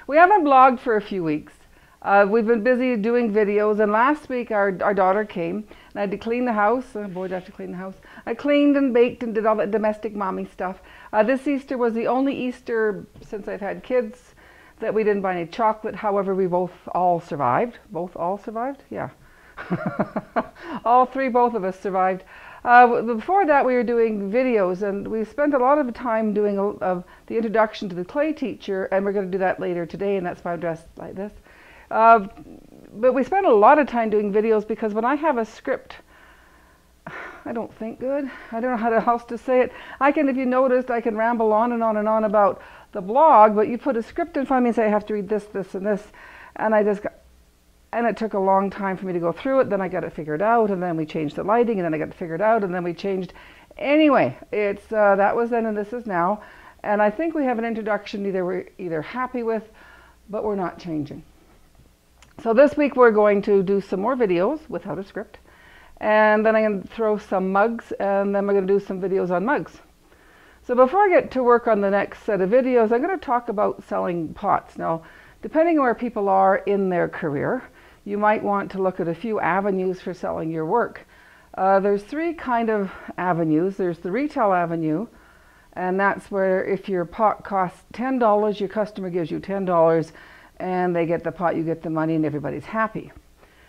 We haven't blogged for a few weeks. We've been busy doing videos, and last week our daughter came and I had to clean the house. Oh boy, did I have to clean the house. I cleaned and baked and did all that domestic mommy stuff. This Easter was the only Easter since I've had kids that we didn't buy any chocolate. However, we both all survived. Both all survived? Yeah. All three, both of us survived. Before that, we were doing videos, and we spent a lot of time doing the introduction to the clay teacher, and we're going to do that later today, and that's why I'm dressed like this. But we spend a lot of time doing videos because when I have a script, I don't think good. I don't know how else to say it. If you noticed, I can ramble on and on and on about the blog, but you put a script in front of me and say I have to read this, this, and this, and it took a long time for me to go through it. Then I got it figured out, and then we changed the lighting, and then I got it figured out, and then we changed. Anyway, it's that was then and this is now, and I think we have an introduction we're either happy with, but we're not changing. So this week we're going to do some more videos without a script, and then I'm going to throw some mugs, and then we're going to do some videos on mugs. So before I get to work on the next set of videos, I'm going to talk about selling pots. Now, depending on where people are in their career, you might want to look at a few avenues for selling your work. There's three kind of avenues. There's the retail avenue, and that's where if your pot costs $10, your customer gives you $10, and they get the pot, you get the money, and everybody's happy.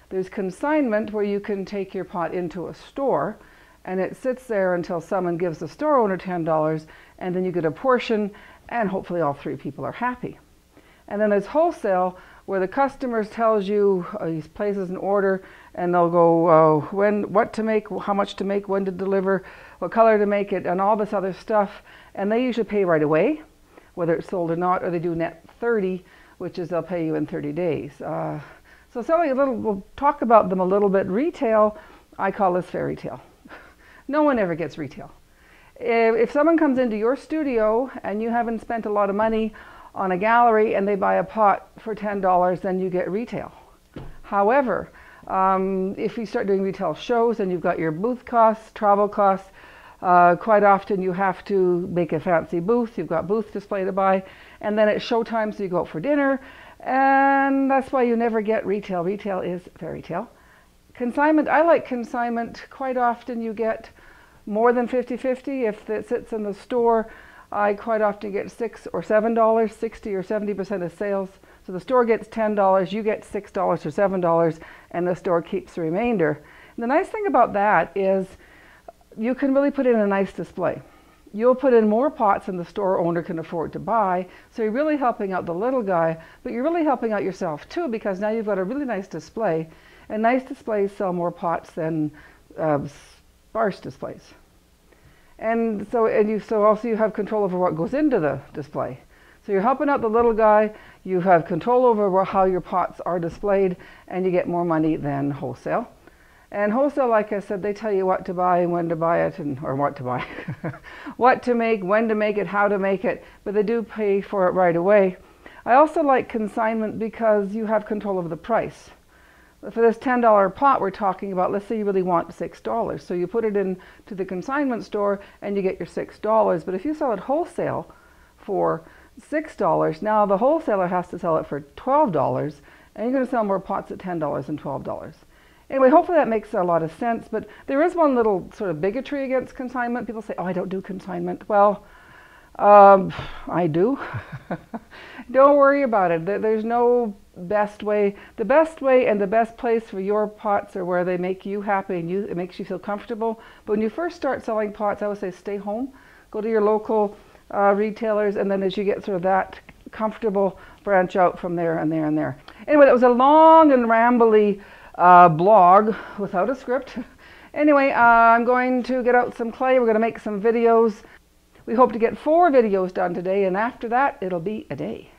There's consignment, where you can take your pot into a store, and it sits there until someone gives the store owner $10, and then you get a portion, and hopefully all three people are happy. And then there's wholesale, where the customer tells you, he places an order, and they'll go what to make, how much to make, when to deliver, what color to make it, and all this other stuff. And they usually pay right away, whether it's sold or not, or they do net 30, which is they'll pay you in 30 days. So selling we'll talk about them a little bit. Retail, I call this fairy tale. No one ever gets retail. If someone comes into your studio and you haven't spent a lot of money on a gallery and they buy a pot for $10, then you get retail. However, if you start doing retail shows and you've got your booth costs, travel costs, quite often you have to make a fancy booth, you've got booth display to buy, and then it's showtime, so you go out for dinner, and that's why you never get retail. Retail is fairy tale. Consignment, I like consignment. Quite often you get more than 50-50. If it sits in the store, I quite often get $6 or $7, 60 or 70% of sales. So the store gets $10, you get $6 or $7, and the store keeps the remainder. And the nice thing about that is you can really put in a nice display. You'll put in more pots than the store owner can afford to buy, so you're really helping out the little guy, but you're really helping out yourself too, because now you've got a really nice display, and nice displays sell more pots than sparse displays. And so also you have control over what goes into the display. So you're helping out the little guy, you have control over how your pots are displayed, and you get more money than wholesale. And wholesale, like I said, they tell you what to buy and when to buy it, or what to buy, what to make, when to make it, how to make it, but they do pay for it right away. I also like consignment because you have control over the price. For this $10 pot we're talking about, let's say you really want $6. So you put it into the consignment store and you get your $6. But if you sell it wholesale for $6, now the wholesaler has to sell it for $12, and you're going to sell more pots at $10 than $12. Anyway, hopefully that makes a lot of sense, but there is one little sort of bigotry against consignment. People say, oh, I don't do consignment. Well, I do. Don't worry about it. There's no best way. The best way and the best place for your pots are where they make you happy and it makes you feel comfortable. But when you first start selling pots, I would say stay home. Go to your local retailers, and then as you get sort of that comfortable, branch out from there and there and there. Anyway, that was a long and rambly blog without a script. Anyway, I'm going to get out some clay. We're going to make some videos. We hope to get 4 videos done today, and after that, it'll be a day.